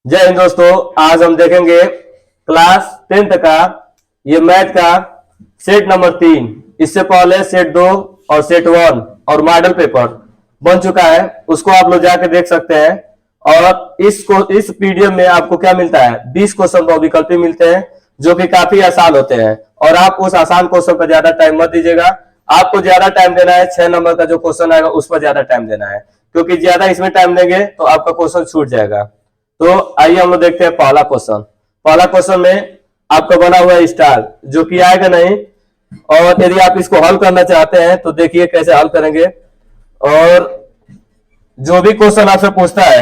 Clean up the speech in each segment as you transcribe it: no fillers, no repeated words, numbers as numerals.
जय हिंद दोस्तों। आज हम देखेंगे क्लास 10th का ये मैथ का सेट नंबर 3। इससे पहले सेट 2 और सेट 1 और मॉडल पेपर बन चुका है, उसको आप लोग जाके देख सकते हैं। और इस पीडीएफ में आपको क्या मिलता है, 20 क्वेश्चन बहुविकल्पी मिलते हैं जो कि काफी आसान होते हैं। और आप उस आसान क्वेश्चन पर ज्यादा टाइम मत दीजिएगा, आपको ज्यादा टाइम देना है 6 नंबर का जो क्वेश्चन आएगा उस पर ज्यादा टाइम देना है, क्योंकि ज्यादा इसमें टाइम देंगे तो आपका क्वेश्चन छूट जाएगा। तो आइए हम लोग देखते हैं पहला क्वेश्चन। पहला क्वेश्चन में आपका बना हुआ है स्टार, जो कि आएगा नहीं। और यदि आप इसको हल करना चाहते हैं तो देखिए कैसे हल करेंगे। और जो भी क्वेश्चन आपसे पूछता है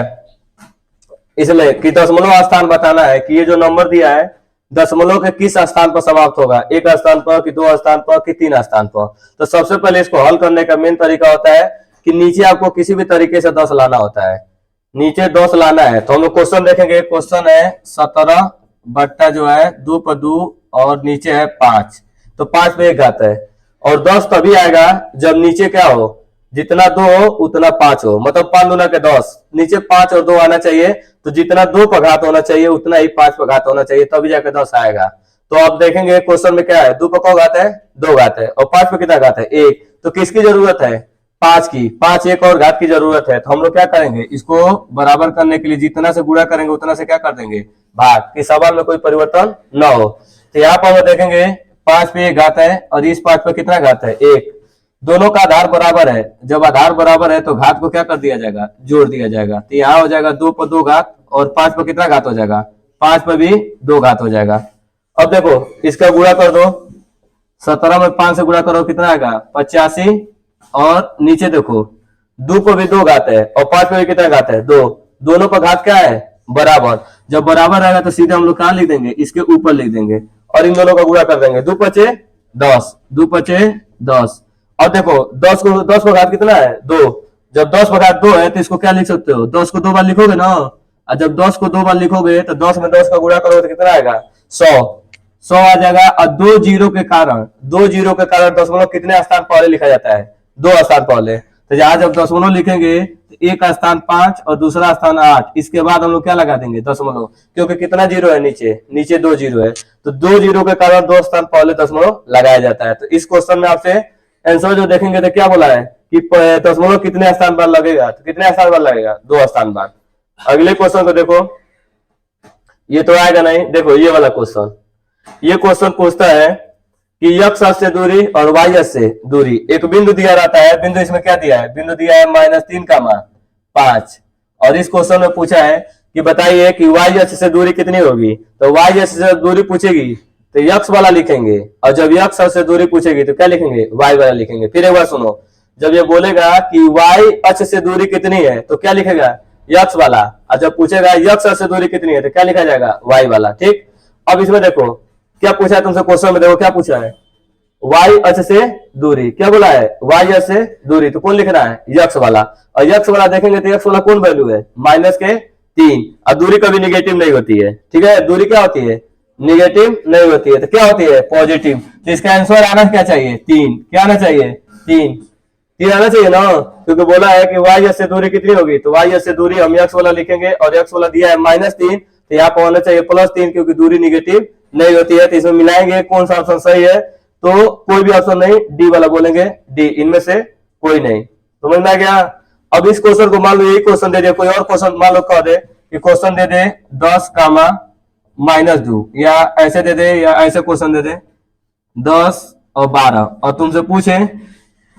इसमें कि दशमलव स्थान बताना है कि ये जो नंबर दिया है दशमलव के किस स्थान पर समाप्त होगा, एक स्थान पर कि 2 स्थान पर कि 3 स्थान पर। तो सबसे पहले इसको हल करने का मेन तरीका होता है कि नीचे आपको किसी भी तरीके से 10 लाना होता है, नीचे 10 लाना है। तो हम लोग क्वेश्चन देखेंगे। क्वेश्चन है 17 बट्टा जो है 2 पर 2 और नीचे है 5, तो 5 पे 1 घात है। और 10 तभी आएगा जब नीचे क्या हो, जितना 2 हो उतना 5 हो, मतलब 5 दूना के 10, नीचे 5 और 2 आना चाहिए। तो जितना 2 पर घात होना चाहिए उतना ही 5 पर घात होना चाहिए, तभी जाकर 10 आएगा। तो आप देखेंगे क्वेश्चन में क्या है, 2 पर कौ घात है, 2 घात है, और 5 पर कितना घात है, 1। तो किसकी जरूरत है, 5 की। 5 एक और घात की जरूरत है। तो हम लोग क्या करेंगे, इसको बराबर करने के लिए जितना से गुणा करेंगे उतना से क्या कर देंगे, भाग, कि सवाल में कोई परिवर्तन न हो। तो यहाँ पर हम लोग देखेंगे 5 पे 1 घात है और इस 5 पे कितना घात है, 1। दोनों का आधार बराबर है, जब आधार बराबर है तो घात को क्या कर दिया जाएगा, जोड़ दिया जाएगा। तो यहाँ हो जाएगा 2 पर 2 घात और 5 पर कितना घात हो जाएगा, 5 पर भी 2 घात हो जाएगा। अब देखो इसका गुणा कर दो, 17 में 5 से गुणा करो कितना आएगा, 85। और नीचे देखो 2 पर भी 2 घात है और 5 पर भी कितना घात है, 2। दोनों पर घात क्या है, बराबर। जब बराबर आएगा तो सीधे हम लोग कहां लिख देंगे, इसके ऊपर लिख देंगे और इन दोनों का गुणा कर देंगे। 2 पचे 10, 2 पचे 10। और देखो 10 को घात कितना है, 2। जब 10 पर घात 2 है तो इसको क्या लिख सकते हो, 10 को 2 बार लिखोगे ना। और जब 10 को 2 बार लिखोगे तो 10 में 10 का गुणा करोगे तो कितना आएगा, 100 आ जाएगा। और 2 जीरो के कारण, 2 जीरो के कारण दशमलव कितने स्थान पहले लिखा जाता है, 2 स्थान पहले। तो यहाँ जब दशमलव लिखेंगे तो एक स्थान 5 और दूसरा स्थान 8, इसके बाद हम लोग क्या लगा देंगे, दशमलव, क्योंकि कितना जीरो है, नीचे 2 जीरो है। तो 2 जीरो के कारण 2 स्थान पहले दशमलव लगाया जाता है। तो इस क्वेश्चन में आपसे आंसर जो देखेंगे तो क्या बोला है कि दशमलव कितने स्थान पर लगेगा, तो कितने स्थान पर लगेगा, 2 स्थान पर। अगले क्वेश्चन को देखो, ये तो आएगा नहीं। देखो ये वाला क्वेश्चन, ये क्वेश्चन पूछता है कि x अक्ष से दूरी और y अक्ष से दूरी, एक बिंदु दिया रहता है। बिंदु इसमें क्या दिया है, बिंदु दिया है -3,5। और इस क्वेश्चन में पूछा है कि बताइए कि y अक्ष से दूरी कितनी होगी। तो y अक्ष से दूरी पूछेगी तो x वाला लिखेंगे, और जब x अक्ष से दूरी पूछेगी तो क्या लिखेंगे, y वाला लिखेंगे। फिर एक बार सुनो, जब ये बोलेगा कि y अक्ष से दूरी कितनी है तो क्या लिखेगा, x वाला। और जब पूछेगा x अक्ष से दूरी कितनी है तो क्या लिखा जाएगा, y वाला। ठीक। अब इसमें देखो क्या पूछा है तुमसे क्वेश्चन में, देखो क्या पूछा है, y अक्ष से दूरी, क्या बोला है, y अक्ष से दूरी, तो कौन लिखना है, x वाला। और x वाला देखेंगे तो x वाला कौन वैल्यू है, -3। और दूरी कभी निगेटिव नहीं होती है, ठीक है, दूरी क्या होती है, निगेटिव नहीं होती है, तो क्या होती है, पॉजिटिव। तो इसका आंसर आना क्या चाहिए, 3। क्या आना चाहिए, 3 आना चाहिए ना, क्योंकि बोला है कि y अक्ष से दूरी कितनी होगी। तो y अक्ष से दूरी हम x वाला लिखेंगे और x वाला दिया है -3, तो यहाँ पर होना चाहिए +3, क्योंकि दूरी निगेटिव नहीं होती है। तो इसमें मिलाएंगे कौन सा ऑप्शन सही है, तो कोई भी ऑप्शन नहीं, डी वाला बोलेंगे, डी, इनमें से कोई नहीं। समझ में आ गया। अब इस क्वेश्चन को मान लो यही क्वेश्चन दे दे, कोई और क्वेश्चन मान लो कह दे कि क्वेश्चन दे दे 10, -2, या ऐसे दे दे, या ऐसे क्वेश्चन दे दे 10 और 12, और तुमसे पूछे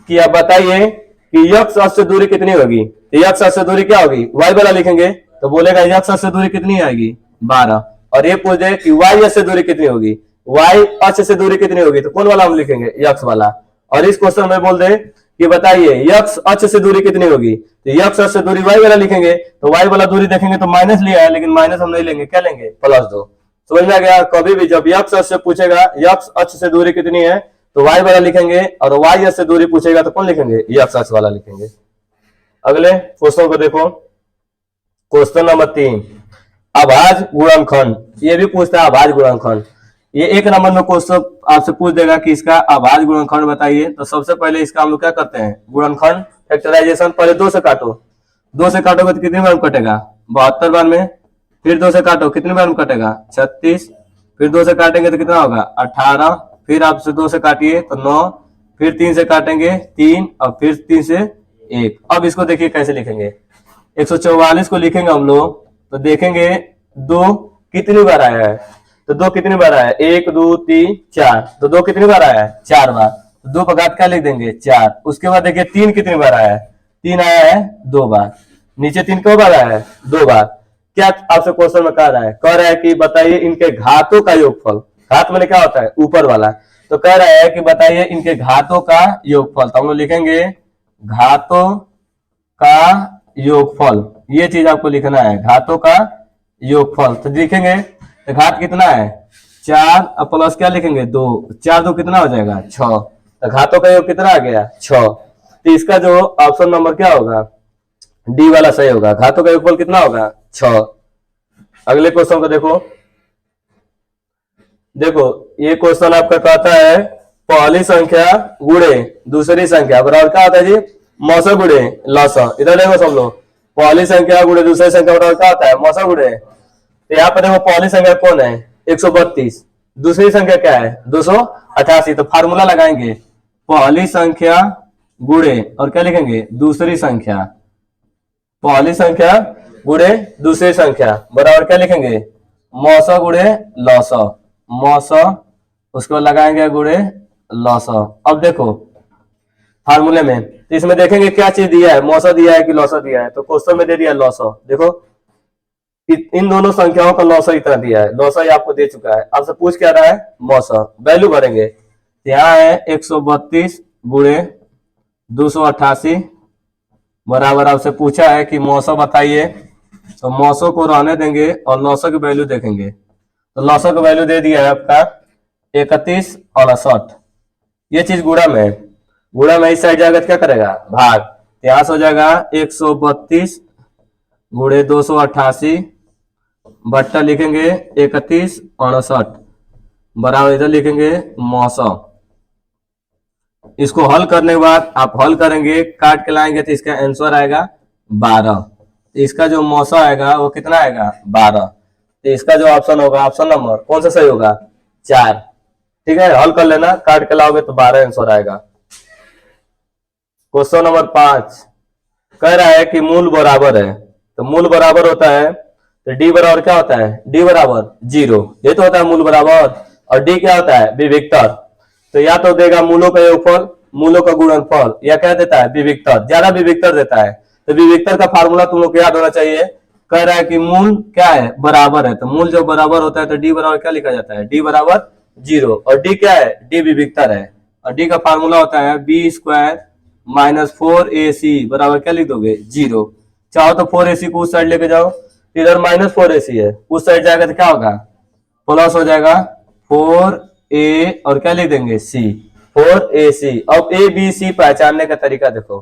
कि आप बताइए कि x अक्ष से दूरी कितनी होगी। तो x अक्ष से दूरी क्या होगी, y वाला लिखेंगे, तो बोलेगा x अक्ष से दूरी कितनी आएगी, 12। और ये पूछ दे कि y अक्ष से दूरी कितनी होगी, y अक्ष से दूरी कितनी होगी, तो कौन वाला हम लिखेंगे, x वाला। और इस क्वेश्चन में बोल दे कि बताइए x अक्ष से दूरी कितनी होगी, तो x अक्ष से दूरी y वाला लिखेंगे। तो y वाला दूरी देखेंगे तो माइनस लिया है, लेकिन माइनस हम नहीं लेंगे, क्या लेंगे, +2। समझ में आ गया। कभी भी जब x अक्ष से पूछेगा x अक्ष से दूरी कितनी है तो y वाला लिखेंगे, और y अक्ष से दूरी पूछेगा तो कौन लिखेंगे, x अक्ष वाला लिखेंगे। अगले क्वेश्चन को देखो, क्वेश्चन नंबर 3, अभाज्य गुणनखंड। ये भी पूछता है अभाज्य गुणनखंड। ये 1 नंबर में क्वेश्चन आपसे पूछ देगा कि इसका अभाज्य गुणनखंड बताइए। तो सबसे पहले इसका हम लोग क्या करते हैं, गुणनखंड फैक्टराइजेशन। पहले 2 से काटो, 2 से काटोगे तो कितनी बार कटेगा, 72 बार में। फिर 2 से काटो, कितनी बार में कटेगा 36, फिर 2 से काटेंगे तो कितना होगा 18, फिर आपसे 2 से काटिए तो 9, फिर 3 से काटेंगे 3 और फिर 3 से 1। अब इसको देखिए कैसे लिखेंगे। 144 को लिखेंगे हम लोग तो देखेंगे 2 कितनी बार आया है, तो 2 कितनी बार आया है 1 2 3 4, तो 2 कितनी बार आया है 4 बार, तो 2 पर घात क्या लिख देंगे 4। उसके बाद देखिए 3 कितनी बार आया है, 3 आया है 2 बार, नीचे 3 क्यों बार आया है 2 बार। क्या आपसे क्वेश्चन में कह रहा है कि बताइए इनके घातों का योगफल, घात में क्या होता है ऊपर वाला, तो कह रहा है कि बताइए इनके घातों का योगफल, तो हम लोग लिखेंगे घातों का योगफल, ये चीज आपको लिखना है घातों का योगफल। तो लिखेंगे तो घात कितना है 4 और प्लस क्या लिखेंगे 2, 4 2 कितना हो जाएगा 6, तो घातों का योग कितना आ गया 6। तो इसका जो ऑप्शन नंबर क्या होगा डी वाला सही होगा, घातों का योगफल कितना होगा 6। अगले क्वेश्चन को देखो, देखो ये क्वेश्चन आपका कहता है पहली संख्या गुणे दूसरी संख्या बराबर क्या होता है जी मौसा गुणे लसा। इधर देखो सब लोग, पहली संख्या गुणे दूसरी संख्या बराबर क्या होता है मौसा गुणे। तो यहाँ पर देखो पहली संख्या कौन है 132, दूसरी संख्या क्या है 288, तो फार्मूला लगाएंगे पहली संख्या गुणे और क्या लिखेंगे दूसरी संख्या, पहली संख्या गुणे दूसरी संख्या बराबर क्या लिखेंगे मौसा गुणे लौसा, मौसा उसके बाद लगाएंगे गुणे लौसा। अब देखो फार्मूले में तो इसमें देखेंगे क्या चीज दिया है मौसा दिया है कि लौसा दिया है, तो क्वेश्चन में दे दिया लौसा। देखो इन दोनों संख्याओं का लौसा इतना दिया है, लौसा ही आपको दे चुका है, आपसे पूछ क्या रहा है मौसा, वैल्यू भरेंगे। यहाँ है 132 गुणे 288 बराबर आपसे पूछा है कि मौसा बताइए, तो मौसों को रहने देंगे और लौसा की वैल्यू देखेंगे। तो लौसा का वैल्यू दे दिया है आपका 31 और 68, ये चीज गुणा में है, गुणा में इस साइड जाएगा तो क्या करेगा भाग, तो यहाँ से हो जाएगा 132 गुणे 288 बट्टा लिखेंगे 31 और 68 बराबर इधर लिखेंगे मौसम। इसको हल करने के बाद आप हल करेंगे काट के लाएंगे तो इसका आंसर आएगा 12, तो इसका जो मौसा आएगा वो कितना आएगा 12, तो इसका जो ऑप्शन होगा ऑप्शन नंबर कौन सा सही होगा 4। ठीक है हल कर लेना, काट के लाओगे तो 12 आंसर आएगा। क्वेश्चन नंबर 5 कह रहा है कि मूल बराबर है, तो मूल बराबर होता है तो डी बराबर क्या होता है डी बराबर 0, ये तो होता है मूल बराबर, और डी क्या होता है विविक्तर, तो या तो देगा मूलों का योगफल मूलों का गुणनफल या क्या देता है विविक्तर, ज्यादा विविक्तर देता है। तो विविक्तर का फार्मूला तुम लोग को याद होना चाहिए, कह रहा है कि मूल क्या है बराबर है, तो मूल जब बराबर होता है तो डी बराबर क्या लिखा जाता है डी बराबर 0, और डी क्या है डी विविक्तर है, और डी का फार्मूला होता है बी स्क्वायर माइनस 4ac बराबर क्या लिख दोगे 0। चाहो तो 4ac को उस साइड लेके जाओ, इधर माइनस 4ac है, उस साइड जाएगा तो क्या होगा प्लस हो जाएगा 4a और क्या लिख देंगे c 4ac। अब a b c पहचानने का तरीका देखो,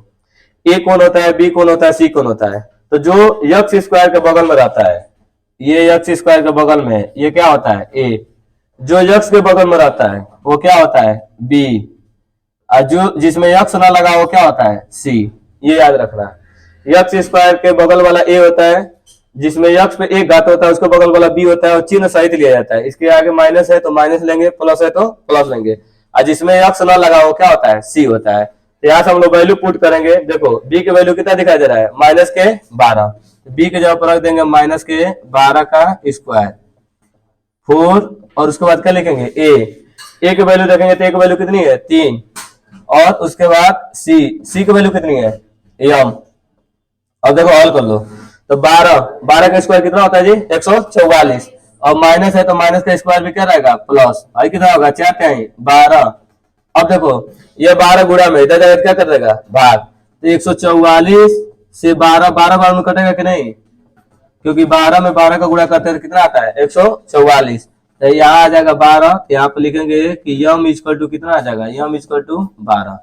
a कौन होता है b कौन होता है c कौन होता है, तो जो यक्स स्क्वायर के बगल में रहता है ये यक्स स्क्वायर के बगल में ये क्या होता है a, जो यक्स के बगल में रहता है वो क्या होता है b, और जो जिसमें यक्स ना लगा वो क्या होता है c, ये याद रखना। यक्स स्क्वायर के बगल वाला a होता है, जिसमें यक्स पे एक घात होता है उसके बगल वाला b होता है और चिन्ह सहित लिया जाता है, इसके आगे माइनस है तो माइनस लेंगे, प्लस है तो प्लस लेंगे, और जिसमें यक्स ना लगा वो क्या होता है c होता है। तो यहाँ से हम लोग वैल्यू पुट करेंगे, देखो b के वैल्यू कितना दिखाई दे रहा है माइनस के 12, b के जगह पर रख देंगे माइनस के 12 का स्क्वायर 4, और उसके बाद क्या लिखेंगे a के वैल्यू देखेंगे तो a की वैल्यू कितनी है 3, और उसके बाद c की वैल्यू कितनी है m। अब देखो हल कर लो, तो 12 का स्क्वायर कितना होता है जी 144, और माइनस है तो माइनस का स्क्वायर भी क्या रहेगा प्लस, आई कितना होगा 4 12। अब देखो ये 12 गुणा में इधर जाकर क्या कर देगा भाग, तो 144 से 12 बार में कटेगा कि नहीं, क्योंकि 12 में 12 का गुणा करते हैं तो कितना आता है 144, तो यहाँ आ जाएगा 12, यहाँ पे लिखेंगे कि यम इक्वल टू कितना आ जाएगा यम इक्वल टू 12।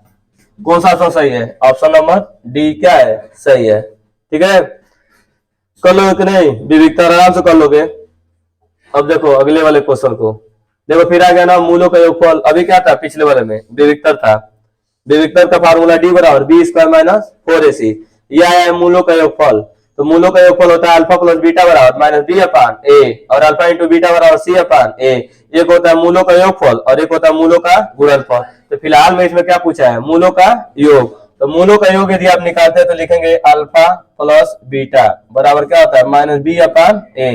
कौन सा ऑप्शन सही है ऑप्शन नंबर डी क्या है सही है। ठीक है कर लोगे कि नहीं विविक्तर आराम से कर लोगे। अब देखो अगले वाले क्वेश्चन को देखो, फिर आ गया ना मूलों का योगफल, अभी क्या था पिछले वाले में विविक्तर था, विविक्तर का फार्मूला डी बराबर बी स्क्वायर माइनस 4ac, यह है मूलों का योगफल। तो मूलों का योगफल होता है अल्फा प्लस बीटा बराबर माइनस बी अपान ए, और अल्फा इंटू बीटा बराबर सी अपान ए। एक होता है मूलों का योगफल और एक होता है मूलों का गुणनफल। तो फिलहाल में इसमें क्या पूछा है, मूलों का योग। तो मूलों का योग यदि आप निकालते हैं तो लिखेंगे अल्फा प्लस बीटा बराबर क्या होता है माइनस बी अपान ए।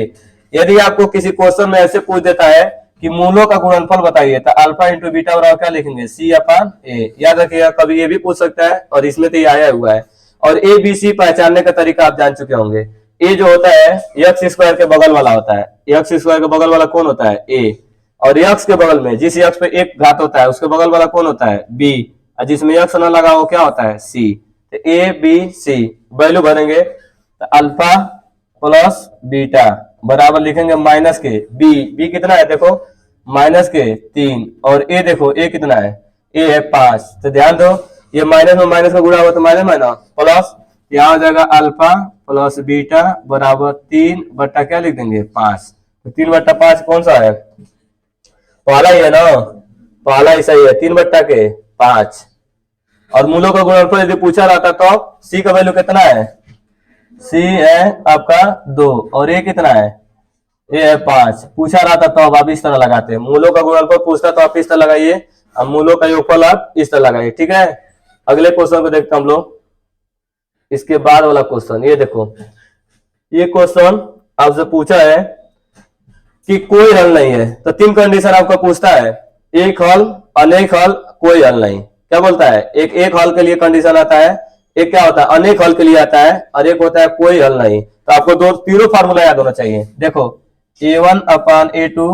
यदि आपको किसी क्वेश्चन में ऐसे पूछ देता है कि मूलों का गुणनफल बताइए, तो अल्फा इंटू बीटा बराबर क्या लिखेंगे, सी अपान ए। याद रखिएगा, कभी ये भी पूछ सकता है और इसमें तो ये आया हुआ है। और ए बी सी पहचानने का तरीका आप जान चुके होंगे। ए जो होता है एक्स स्क्वायर के बगल वाला होता है, एक्स स्क्वायर के बगल वाला कौन होता है, ए। और एक्स के बगल में जिस एक्स पे एक घात होता है उसके बगल वाला कौन होता है, बी। और जिसमें एक्स ना लगा वो क्या होता है, सी। तो ए बी सी वैल्यू भरेंगे तो अल्फा प्लस बीटा बराबर लिखेंगे माइनस के बी। बी कितना है देखो, माइनस के 3, और ए देखो ए कितना है, ए है 5। तो ध्यान दो ये माइनस में माइनस का गुणा हुआ तो माइनस माइनस प्लस, यहाँ हो जाएगा अल्फा प्लस बीटा बराबर 3 बट्टा क्या लिख देंगे 5। तो 3 बट्टा 5 कौन सा है, पहला ही है ना, पहला ही सही है, 3 बट्टा के 5। और मूलों का गुणनफल यदि पूछा रहता तो सी का वैल्यू कितना है, सी है आपका 2 और ए कितना है, ए है 5। पूछा रहता तो अब आप इस तरह लगाते हैं, मूलों का गुणनफल पूछता तो आप इस तरह लगाइए, अब मूलों का योगफल आप इस तरह लगाइए। ठीक है, अगले क्वेश्चन को देखते हैं हम लोग। इसके बाद वाला क्वेश्चन ये देखो, ये क्वेश्चन आपसे पूछा है कि कोई हल नहीं है, तो 3 कंडीशन आपका पूछता है, एक हल, अनेक हल, कोई हल नहीं। क्या बोलता है, एक हल के लिए कंडीशन आता है, एक क्या होता है अनेक हल के लिए आता है, और एक होता है कोई हल नहीं। तो आपको तीनों फार्मूला याद होना चाहिए। देखो a1 अपान a2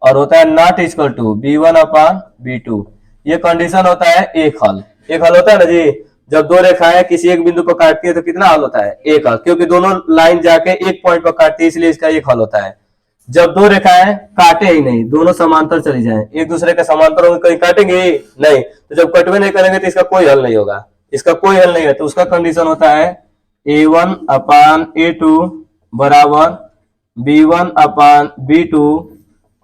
और होता है not equal to b1 upon b2। ये कंडीशन होता है एक हल। एक हल होता है ना जी, जब दो रेखाएं किसी एक बिंदु पर काटती है तो कितना हल होता है, एक हल, क्योंकि दोनों लाइन जाके एक पॉइंट पर काटती है इसलिए इसका एक हल होता है। जब दो रेखाएं काटे ही नहीं, दोनों समांतर चली जाएं, एक दूसरे के समांतर होंगे, कहीं काटेंगे ही नहीं, तो जब कटवे नहीं करेंगे तो इसका कोई हल नहीं होगा, इसका कोई हल नहीं है। तो उसका कंडीशन होता है a1 अपान a2 बराबर b1 अपान b2,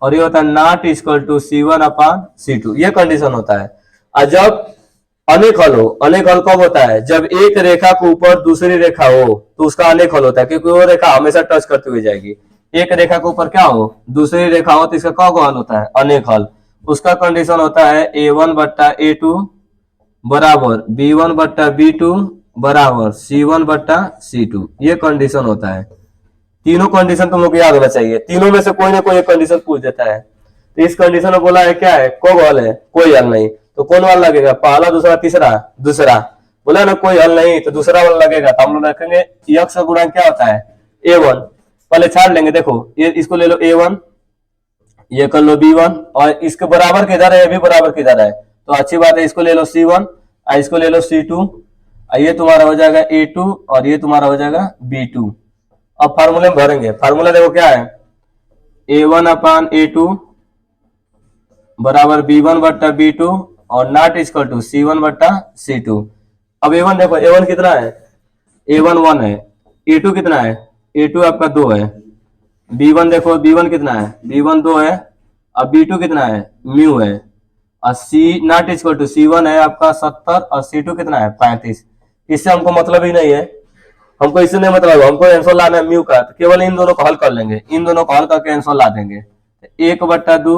और ये होता है not equal to c1 upon c2। ये कंडीशन होता है। और जब अनेक हल हो, अनेक हल कब होता है, जब एक रेखा के ऊपर दूसरी रेखा हो तो उसका अनेक हल होता है, क्योंकि वो रेखा हमेशा टच करती हुई जाएगी। एक रेखा के ऊपर क्या हो, दूसरी रेखा हो, तो इसका कौन हल होता है, अनेक हल। उसका कंडीशन होता है a1 बट्टा a2 बराबर b1 बट्टा b2 बराबर c1 बट्टा c2। ये कंडीशन होता है। तीनों कंडीशन तुम लोग को याद होना चाहिए, तीनों में से कोई ना कोई एक कंडीशन पूछ देता है। तो इस कंडीशन में बोला है क्या है, कब हल है, कोई हल नहीं। तो कौन हल लगेगा, पहला दूसरा तीसरा, दूसरा बोला ना कोई हल नहीं, तो दूसरा वाला लगेगा। तो हम लोग रखेंगे यक्ष का गुणांक क्या होता है, a1। पहले छाड़ लेंगे, देखो ये इसको ले लो a1, ये कर लो b1, और इसके बराबर किधर है, ये भी बराबर किधर है, तो अच्छी बात है, इसको ले लो c1 और इसको ले लो c2, ये तुम्हारा हो जाएगा a2 और ये तुम्हारा हो जाएगा b2। अब फार्मूले में भरेंगे, फार्मूला देखो क्या है, a1 अपान a2 बराबर b1 बट्टा b2 और नॉट इक्वल टू c1 बट्टा c2। अब a1 देखो, a1 कितना है, a1 1 है, a2 कितना है, a2 आपका 2 है, b1 देखो b1 कितना है, b1 2 है, अब b2 कितना है, म्यू है, और c not equal to c1 है आपका 70 और c2 कितना है 35। इससे हमको मतलब ही नहीं है, हमको इससे नहीं मतलब, हमको आंसर लाना है म्यू का, तो केवल इन दोनों को हल कर लेंगे, इन दोनों को हल करके आंसर ला देंगे। 1 बट्टा 2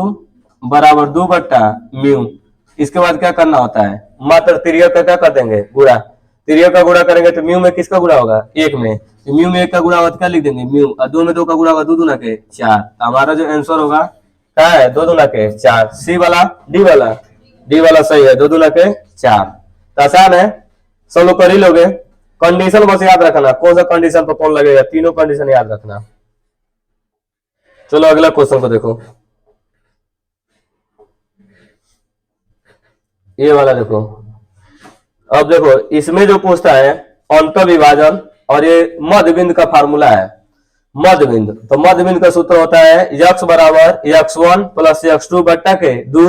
बराबर 2 बट्टा म्यू। इसके बाद क्या करना होता है, मात्र तिर्यक का क्या कर देंगे, गुणा। तिर्यक का गुणा करेंगे तो म्यू में किसका गुणा होगा, 1 में, तो म्यू में 1 का गुणा होगा तो क्या लिख देंगे म्यू, और 2 में 2 का गुणा होगा 2 दूना के 4। तो हमारा जो आंसर होगा क्या है, 2 दूना के 4। सी वाला, डी वाला, डी वाला सही है, 2 दूना के 4। तो आसान है, सब लोग कर ही लोगे। कंडीशन बस याद रखना, कौन सा कंडीशन पर कौन लगेगा, तीनों कंडीशन याद रखना। चलो अगला क्वेश्चन को देखो, ये वाला देखो। अब देखो इसमें जो पूछता है अंतर विभाजन, और ये मध्य बिंदु का फार्मूला है, मध्य बिंदु। तो मध्य बिंदु का सूत्र होता है x बराबर x1 प्लस x2 बट्टा के 2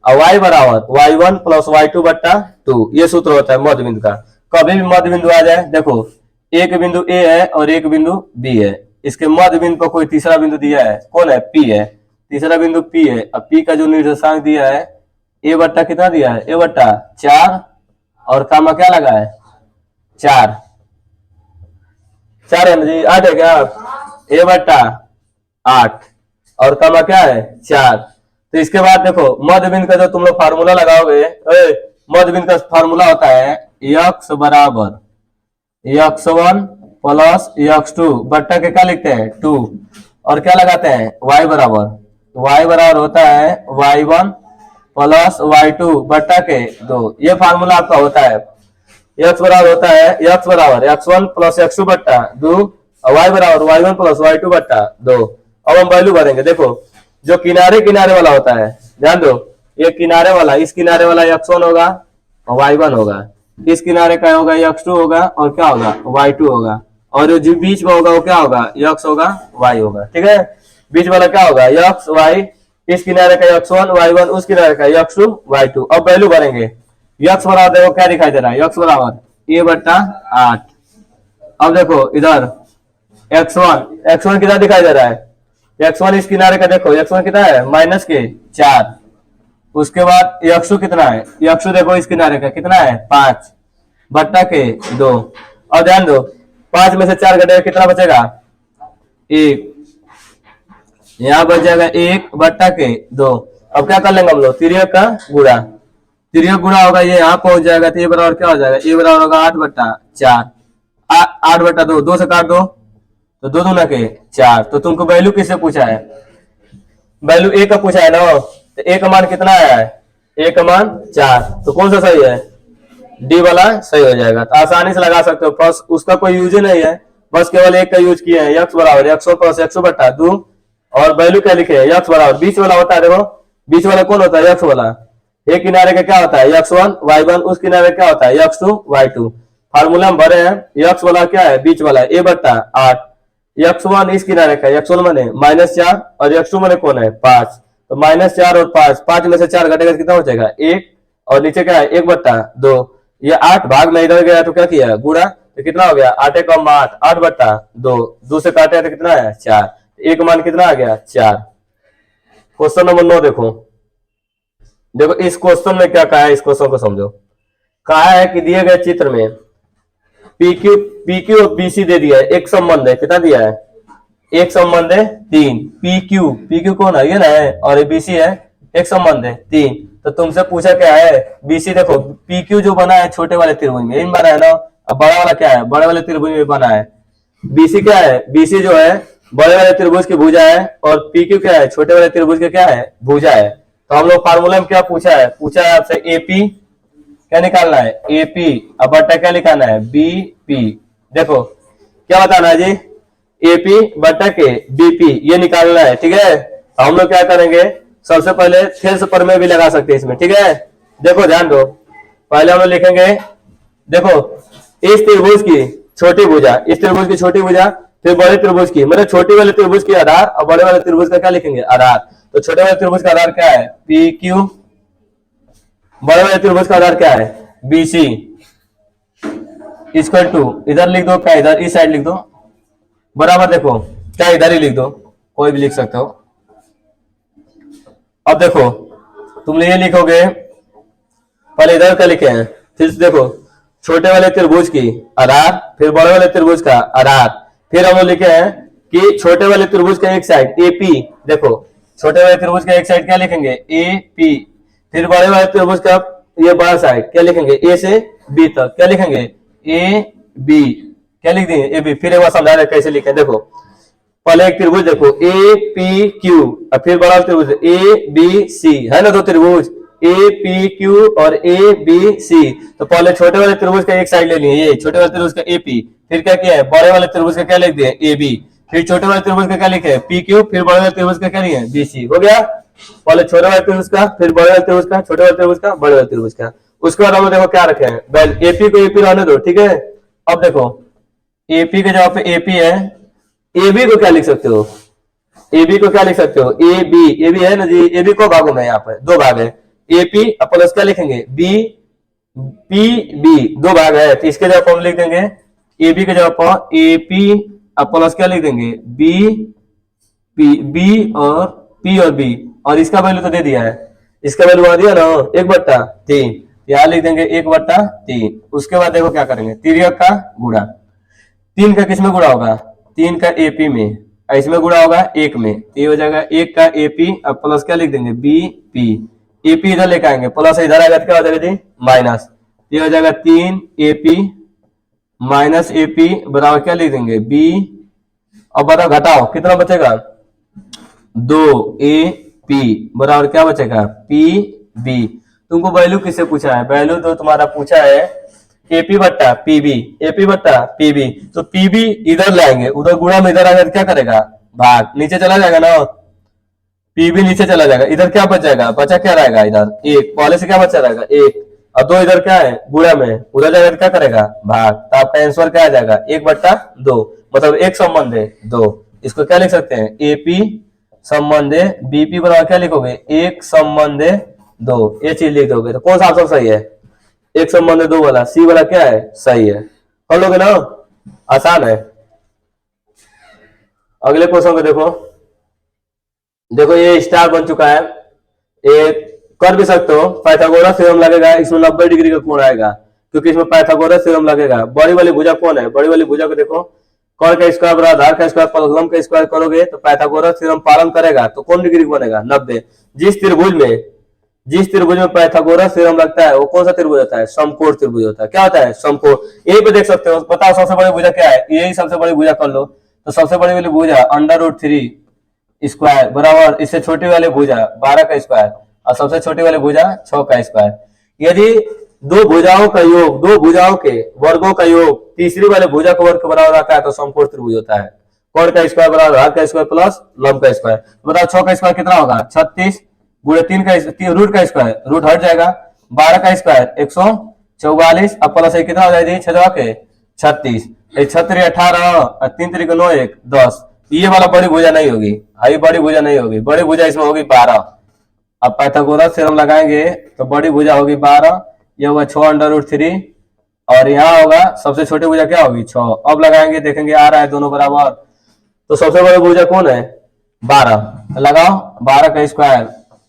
और y बराबर y1 प्लस y2 बट्टा 2। ये सूत्र होता है मध्य बिंदु का। कभी भी मध्य बिंदु आ जाए, देखो एक बिंदु A है और एक बिंदु B है, इसके मध्य बिंदु पर कोई तीसरा बिंदु दिया है, कौन है, P है, तीसरा बिंदु P है। अब P का जो निर्देशांक दिया है A बट्टा कितना दिया है, A बट्टा 4, और कामा क्या लगा है 4। 4 है ना जी, 8 है क्या? ए बट्टा 8 और कमा क्या है 4। तो इसके बाद देखो मध्य बिंदु का जो तुम लोग फार्मूला लगाओगे, मध्य बिंदु का फार्मूला होता है यक्स बराबर x1 प्लस x2 बट्टा के क्या लिखते हैं 2, और क्या लगाते हैं y बराबर होता है y1 प्लस y2 बट्टा के 2। ये फार्मूला आपका होता है। x बराबर होता है x बराबर x1 प्लस x2 बट्टा 2 और y बराबर y1 प्लस y2 बट्टा 2। अब हम वैल्यू भरेंगे। देखो जो किनारे किनारे वाला होता है, ध्यान दो, ये किनारे वाला, इस किनारे वाला x1 होगा और y1 होगा, इस किनारे का होगा x2 होगा और क्या होगा y2 होगा, और जो बीच में होगा वो क्या होगा x होगा y होगा। ठीक है, बीच वाला क्या होगा x y, इस किनारे का x1 y1, उस किनारे का x2 y2। अब वैल्यू भरेंगे। x बराबर देखो क्या दिखाई दे रहा है, x बराबर a बट्टा 8। अब देखो इधर x1 कितना दिखाई दे रहा है, x1 इस किनारे का देखो x1 कितना है माइनस के 4। उसके बाद x2 कितना है, x2 देखो इस किनारे का कितना है 5 बट्टा के 2। और ध्यान दो 5 में से 4 घटेगा कितना बचेगा 1, यहाँ बच जाएगा 1 बट्टा के 2। अब क्या कर लेंगे हम लोग, तिर्यक का गुणा, तिर्यक गुणा होगा, ये यहाँ पहुंच जाएगा तो ये बराबर क्या हो जाएगा, ये बराबर होगा 8 बट्टा 4, 8 बट्टा 2, 2 से काट दो तो 2 दूना के 4। तो तुमको वैल्यू किससे पूछा है, वैल्यू ए का पूछा है ना, तो ए का मान कितना आया है, ए का मान 4। तो कौन सा सही है, डी वाला सही हो जाएगा। तो आसानी से लगा सकते हो, बस उसका कोई यूज ही नहीं है, बस केवल एक का यूज किया है, एक्स बराबर x1 प्लस x2 बट्टा 2 और वैल्यू क्या लिखे है x बराबर, बीच वाला होता है, देखो बीच वाला कौन होता है x वाला, एक किनारे का क्या होता है x1 y1, उस किनारे क्या होता है x2 y2। फार्मूला में भरे हैं, x वाला क्या है बीच वाला a बट्टा 8, x1 इस किनारे का x1 माने -4 और x2 माने कौन है 5। तो -4 और 5, 5 में से 4 घटेगा कितना हो जाएगा 1, और नीचे क्या है 1 बट्टा 2। ये 8 भाग में इधर गया तो क्या किया गुणा, तो कितना हो गया 8 कम 8, 8 बट्टा 2, 2 से काटे तो कितना है 4, एक मान कितना आ गया 4। क्वेश्चन नंबर 9 देखो, देखो इस क्वेश्चन में क्या कहा है, इस क्वेश्चन को समझो। कहा है कि दिए गए चित्र में PQ और BC दे दिया है, एक संबंध है, कितना दिया है एक संबंध है 3, PQ कौन है ये ना है, और BC है एक संबंध है 3। तो तुमसे पूछा क्या है BC, देखो PQ जो बना है छोटे वाले त्रिभुज में इन बना है ना, अब बड़ा वाला क्या है बड़े वाले त्रिभुज में बना है। BC क्या है, BC जो है बड़े वाले त्रिभुज की भुजा है और PQ क्या है छोटे वाले त्रिभुज की क्या है भुजा है। तो हम लोग फार्मूला में क्या पूछा है आपसे AP क्या निकालना है AP, अब बट्टा क्या निकालना है BP। देखो क्या बताना है जी AP बट्टा के BP ये निकालना है। ठीक है, तो हम लोग क्या करेंगे, सबसे पहले थेल्स प्रमेय भी लगा सकते हैं इसमें। ठीक है, देखो ध्यान दो, पहले हम लोग लिखेंगे, देखो इस त्रिभुज की छोटी भुजा, इस त्रिभुज की छोटी भुजा, फिर बड़े त्रिभुज की, मतलब छोटे वाले त्रिभुज की आधार और बड़े वाले त्रिभुज का क्या लिखेंगे आधार। तो छोटे वाले त्रिभुज का आधार क्या है PQ, बड़े वाले त्रिभुज का आधार क्या है BC, इक्वल टू इधर लिख दो, क्या इधर इस साइड लिख दो बराबर, देखो क्या इधर ही लिख दो, कोई भी लिख सकते हो। अब देखो तुम ये लिखोगे, पहले इधर का लिखे हैं, फिर देखो छोटे वाले त्रिभुज की आधार, फिर बड़े वाले त्रिभुज का आधार, फिर हम लोग लिखे हैं कि छोटे वाले त्रिभुज का एक साइड AP, देखो छोटे वाले त्रिभुज का एक साइड क्या लिखेंगे AP, फिर बड़े वाले त्रिभुज का ये बड़ा साइड क्या लिखेंगे A से B तक, क्या लिखेंगे AB, क्या लिख देंगे AB। फिर एक बार समझा रहे कैसे लिखे, देखो पहले एक त्रिभुज देखो APQ और फिर बड़ा त्रिभुज ABC है ना, दो त्रिभुज APQ और ABC। तो पहले छोटे वाले त्रिभुज का एक साइड ले लिए, ये छोटे वाले त्रिभुज का AP, फिर क्या किया है बड़े वाले त्रिभुज का क्या लिख दिया AB, फिर छोटे वाले त्रिभुज का क्या लिखे PQ, फिर बड़े वाले त्रिभुज का क्या लिखे BC। हो गया, पहले छोटे वाले त्रिभुज का, फिर बड़े वाले त्रिभुज का, छोटे वाले त्रिभुज का, बड़े वाले त्रिभुज का। उसके बाद हम लोग देखो क्या रखे हैं, AP को AP रहने दो। ठीक है, अब देखो AP के जगह पे AP है, AB को क्या लिख सकते हो, AB को क्या लिख सकते हो AB है ना जी, AB को भागों में यहाँ पे दो भाग है, AP प्लस क्या लिखेंगे PB, दो भाग है, तो इसके जगह हम लिख देंगे AB के जगह पर AP प्लस क्या लिख देंगे B और B, और इसका वैल्यू तो दे दिया है, इसका वैल्यू आ दिया ना 1/3, यहाँ लिख देंगे 1/3। उसके बाद देखो क्या करेंगे तिर्यक का गुणा, 3 का किसमें गुणा होगा, 3 का एपी में, इसमें गुणा होगा 1 में, तो ये हो जाएगा 1 का एपी, अब प्लस क्या लिख देंगे बीपी, एपी इधर लेकर आएंगे, प्लस इधर आएगा तो क्या हो जाएगा जी माइनस, ये हो जाएगा 3 एपी माइनस एपी बराबर क्या लिख देंगे बी। अब बताओ घटाओ कितना बचेगा, 2 ए पी बराबर क्या बचेगा पी बी। तुमको वैल्यू किससे पूछा है, वैल्यू तो तुम्हारा पूछा है एपी बट्टा पीबी, एपी बट्टा पीबी, तो पीबी इधर लाएंगे, उधर गुणा में इधर आएगा तो क्या करेगा भाग, नीचे चला जाएगा ना, पीबी नीचे चला जाएगा, इधर क्या बचेगा, बचा क्या रहेगा इधर एक, पहले से क्या बचा रहेगा एक, और 2 इधर क्या है गुणा में, उधर जाएगा तो क्या करेगा भाग, तो आपका आंसर क्या आ जाएगा 1/2, मतलब एक संबंध है 2। इसको क्या लिख सकते हैं एपी संबंध बीपी बराबर क्या लिखोगे 1 संबंध 2, ये चीज लिख दोगे तो कौन सा ऑप्शन सही है, 1 संबंध 2 वाला, सी वाला क्या है सही है, कर लोगे ना, आसान है। अगले क्वेश्चन को देखो, देखो ये स्टार बन चुका है, ये कर भी सकते हो, पाइथागोरस थ्योरम लगेगा, इसमें 90 डिग्री का कोण आएगा क्योंकि इसमें पाइथागोरस थ्योरम लगेगा। बड़ी वाली भुजा कौन है, बड़ी वाली भुजा को देखो, कौन का स्क्वायर बराबर आधार का स्क्वायर प्लस लंब का स्क्वायर करोगे तो पाइथागोरस थ्योरम पालन करेगा, तो कौन डिग्री बनेगा 90। जिस त्रिभुज में पाइथागोरस थ्योरम लगता है वो कौन सा त्रिभुज होता है, समकोण त्रिभुज होता है। क्या होता है समकोण, यही पे देख सकते हो, बताओ सबसे बड़ी भुजा क्या है, यही सबसे बड़ी भुजा कर लो, तो सबसे बड़ी वाली भुजा √3 स्क्वायर बराबर इससे छोटी वाली भुजा 12 का स्क्वायर और सबसे छोटी वाली भुजा 6 का स्क्वायर। यदि दो भुजाओं का योग, दो भुजाओं के वर्गों का योग तीसरी वाले भुजा के वर्ग के बराबर आता है तो समकोण त्रिभुज होता है। कोण का स्क्वायर बराबर आधार का स्क्वायर प्लस लंब का स्क्वायर, बताओ 6 का स्क्वायर कितना होगा 36 गुणे 3 का रूट का स्क्वायर, रूट हट जाएगा, 12 का स्क्वायर 144 अब प्लस कितना हो जाएगी 6 के 36, 36 18 3 3 9 1 10, ये वाला बड़ी भुजा नहीं होगी, हाई बड़ी भुजा नहीं होगी, बड़ी भुजा इसमें होगी 12। अब पाइथागोरस थ्योरम लगाएंगे तो बड़ी भुजा होगी 12, ये होगा 6√3 और यहाँ होगा सबसे छोटी भुजा क्या होगी 6। अब लगाएंगे देखेंगे आ रहा है दोनों बराबर, तो सबसे बड़ी भुजा कौन है 12, लगाओ 12 का स्क्वायर,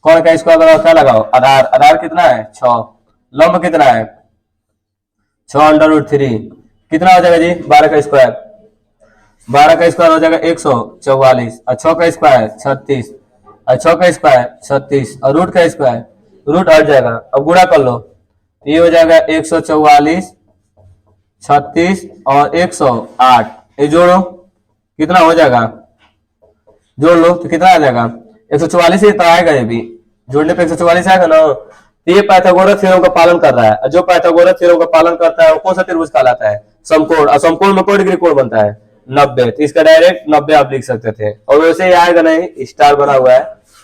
कौन का स्क्वायर बराबर क्या लगाओ आधार, आधार कितना है 6, लंब कितना है 6√3, कितना हो जाएगा जी 12 का स्क्वायर, 12 का स्क्वायर हो जाएगा 144 और 6 का स्क्वायर 36 और 6 का स्क्वायर 36 और रूट का स्क्वायर, रूट हट जाएगा, अब गुणा कर लो, ये हो जाएगा 144 36 और 108, ये जोड़ो कितना हो जाएगा, जोड़ लो तो कितना आ जाएगा 144 ही तो आएगा, ये भी जोड़ने पे 144 आएगा ना। तो ये पाइथागोरस थ्योरम का पालन कर रहा है, जो पाइथागोरस थ्योरम का पालन करता है वो कौन सा त्रिभुज कहलाता है समकोण, और समकोण में कोई डिग्री कोण बनता है 90, तो इसका डायरेक्ट 90 आप लिख सकते थे, और वैसे ही आएगा नहीं स्टार बना हुआ है,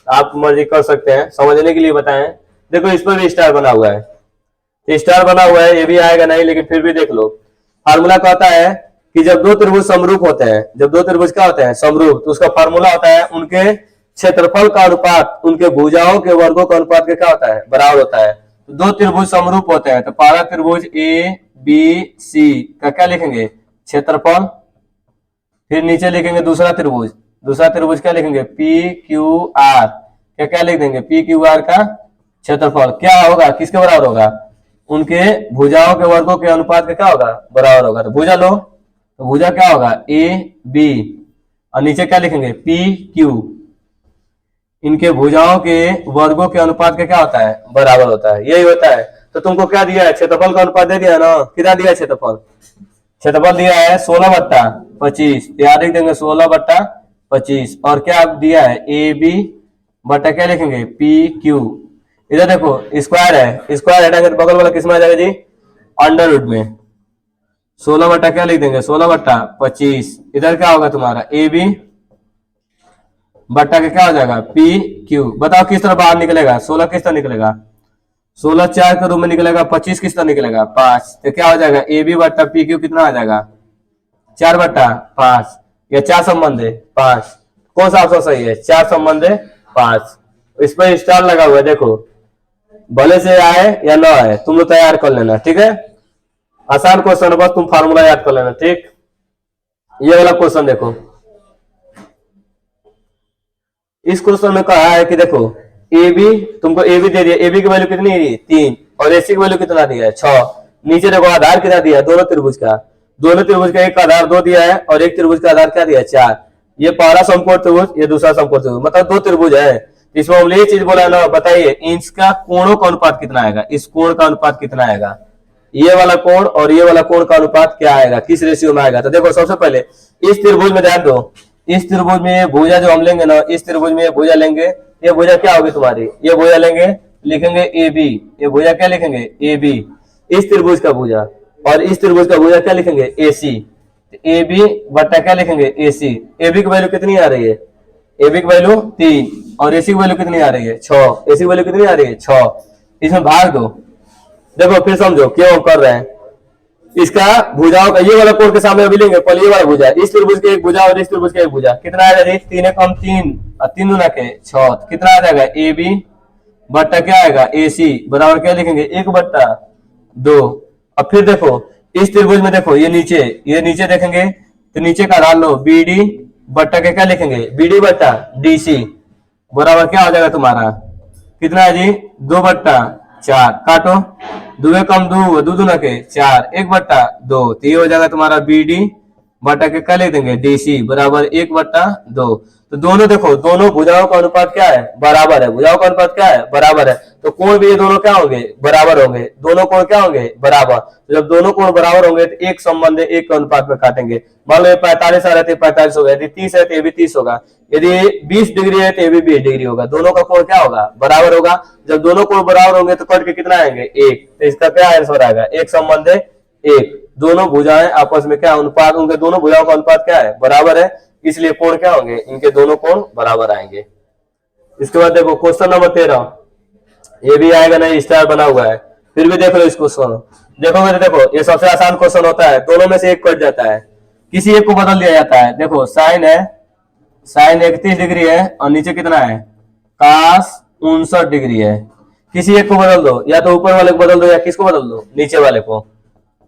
आप मर्जी कर सकते हैं, समझने के लिए बताएं। देखो इस पर भी स्टार बना हुआ है, स्टार बना हुआ है, ये भी आएगा नहीं लेकिन फिर भी देख लो। फार्मूला कहता है कि जब दो त्रिभुज समरूप होते हैं, जब दो त्रिभुज क्या होते हैं समरूप, तो उसका फार्मूला होता है उनके क्षेत्रफल का अनुपात उनके भुजाओं के वर्गों का अनुपात के क्या होता है बराबर होता है। तो दो त्रिभुज समरूप होते हैं तो पहला त्रिभुज ए बी सी का क्या लिखेंगे क्षेत्रफल, फिर नीचे लिखेंगे दूसरा त्रिभुज, दूसरा त्रिभुज क्या लिखेंगे पी क्यू आर, क्या क्या लिख देंगे पी क्यू आर का क्षेत्रफल क्या होगा किसके बराबर होगा, उनके भुजाओं के वर्गों के अनुपात का क्या होगा बराबर होगा। तो भुजा लो, तो भुजा क्या होगा ए बी और नीचे क्या लिखेंगे पी क्यू, इनके भुजाओं के वर्गों के अनुपात का क्या होता है बराबर होता है, यही होता है। तो तुमको क्या दिया है क्षेत्रफल का अनुपात दे दिया ना, कितना दिया है क्षेत्रफल, क्षेत्रफल दिया है 16/25, याद लिख देंगे 16/25 और क्या दिया है ए बी बटा क्या लिखेंगे पी क्यू। इधर देखो स्क्वायर है, स्क्वायर हटाएंगे तो बगल वाला किसमें आ जाएगा जी अंडर रूट में, 16 बटा क्या लिख देंगे 16/25, इधर क्या होगा तुम्हारा ए बी बट्टा के क्या हो जाएगा पी क्यू। बताओ किस तरह बाहर निकलेगा, 16 किस तरह निकलेगा 16 4 के रूप में निकलेगा, 25 किस तरह निकलेगा 5, तो क्या हो जाएगा ए बी बट्टा पी क्यू कितना आ जाएगा 4/5, या 4 संबंध है 5, कौन सा ऑप्शन सही है 4 संबंध है 5। इस पर स्टार लगा हुआ है, देखो भले से आए या ना आए तुम लोग तैयार कर लेना, ठीक है आसान क्वेश्चन है, बस तुम फार्मूला याद कर लेना ठीक। ये वाला क्वेश्चन देखो, इस क्वेश्चन में कहा है कि देखो ए बी, तुमको ए बी दे दिया, ए बी की वैल्यू कितनी है 3 और ए सी की वैल्यू कितना दिया है 6, नीचे देखो आधार कितना दिया है दोनों त्रिभुज का, दोनों त्रिभुज का एक का आधार 2 दिया है और एक त्रिभुज का आधार क्या दिया है 4। ये पहला समकोण त्रिभुज, ये दूसरा समकोण त्रिभुज, मतलब 2 त्रिभुज है। इसमें हमने ये चीज बोला ना, बताइए इसका कोणों का अनुपात कितना आएगा, इस कोण का अनुपात कितना आएगा, ये वाला कोण और ये वाला कोण का अनुपात क्या आएगा, किस रेशियो में आएगा। तो देखो सबसे पहले इस त्रिभुज में ध्यान दो, इस त्रिभुज में ये भुजा जो हम लेंगे ना, इस त्रिभुज में ये भुजा लेंगे, ये भुजा क्या होगी तुम्हारी, ये भुजा लेंगे, लिखेंगे ए बी, ये भुजा क्या लिखेंगे ए बी, इस त्रिभुज का भुजा, और इस त्रिभुज का भुजा क्या लिखेंगे ए सी, ए बी बट्टा क्या लिखेंगे ए सी। ए बी की वैल्यू कितनी आ रही है, ए बी की वैल्यू 3 और ए सी की वैल्यू कितनी आ रही है 6, ए सी की वैल्यू कितनी आ रही है 6, इसमें भाग दो। देखो फिर समझो क्यों हम कर रहे हैं, इसका भुजाओं का ये वाला कोण के सामने अभी लेंगे, पहले ये वाला भुजा, इस त्रिभुज के एक भुजा और इस त्रिभुज के एक भुजा, कितना आ जाएगा 3 कम 3 और 3 दूना के 6, कितना आ जाएगा ए बी बट्टा क्या आएगा ए सी बराबर क्या लिखेंगे 1/2। अब फिर देखो इस त्रिभुज में देखो ये नीचे देखेंगे तो नीचे का डाल लो बी डी बट्टा के क्या लिखेंगे बी डी बट्टा डी सी बराबर क्या हो जाएगा तुम्हारा, कितना है जी 2/4, काटो, 2 कम 2 2 दूना के 4, 1/2, तो ये हो जाएगा तुम्हारा बी डी बटा के क्या लिख देंगे डी सी बराबर 1/2। तो दोनों देखो दोनों भुजाओं का अनुपात क्या है बराबर है, भुजाओं का अनुपात क्या है बराबर है, तो कोण भी ये दोनों क्या होंगे बराबर होंगे, दोनों कोण क्या होंगे बराबर। तो जब दोनों कोण बराबर होंगे तो एक संबंध है, एक के अनुपात में काटेंगे। मान लो 45 आ रहे थे 45 होगा, यदि 30 है तो ये भी 30 होगा, यदि 20 डिग्री है तो ये भी 20 डिग्री होगा, दोनों का कोण क्या होगा बराबर होगा। जब दोनों कोण बराबर होंगे तो कट के कितना आएंगे 1, तो इसका क्या आंसर आएगा, एक संबंध है 1, दोनों भुजाएं आपस में क्या अनुपात, उनके दोनों भुजाओं का अनुपात क्या है बराबर है, इसलिए कोण क्या होंगे इनके दोनों कोण बराबर आएंगे। इसके बाद देखो क्वेश्चन नंबर 13, ये भी आएगा नहीं स्टार बना हुआ है, फिर भी देख लो इस क्वेश्चन, देखोगे तो देखो ये सबसे आसान क्वेश्चन होता है, दोनों में से एक कट जाता है, किसी एक को बदल दिया जाता है। देखो साइन है, साइन 31 डिग्री है और नीचे कितना है कास 59 डिग्री है, किसी एक को बदल दो, या तो ऊपर वाले को बदल दो या किसको बदल दो नीचे वाले को,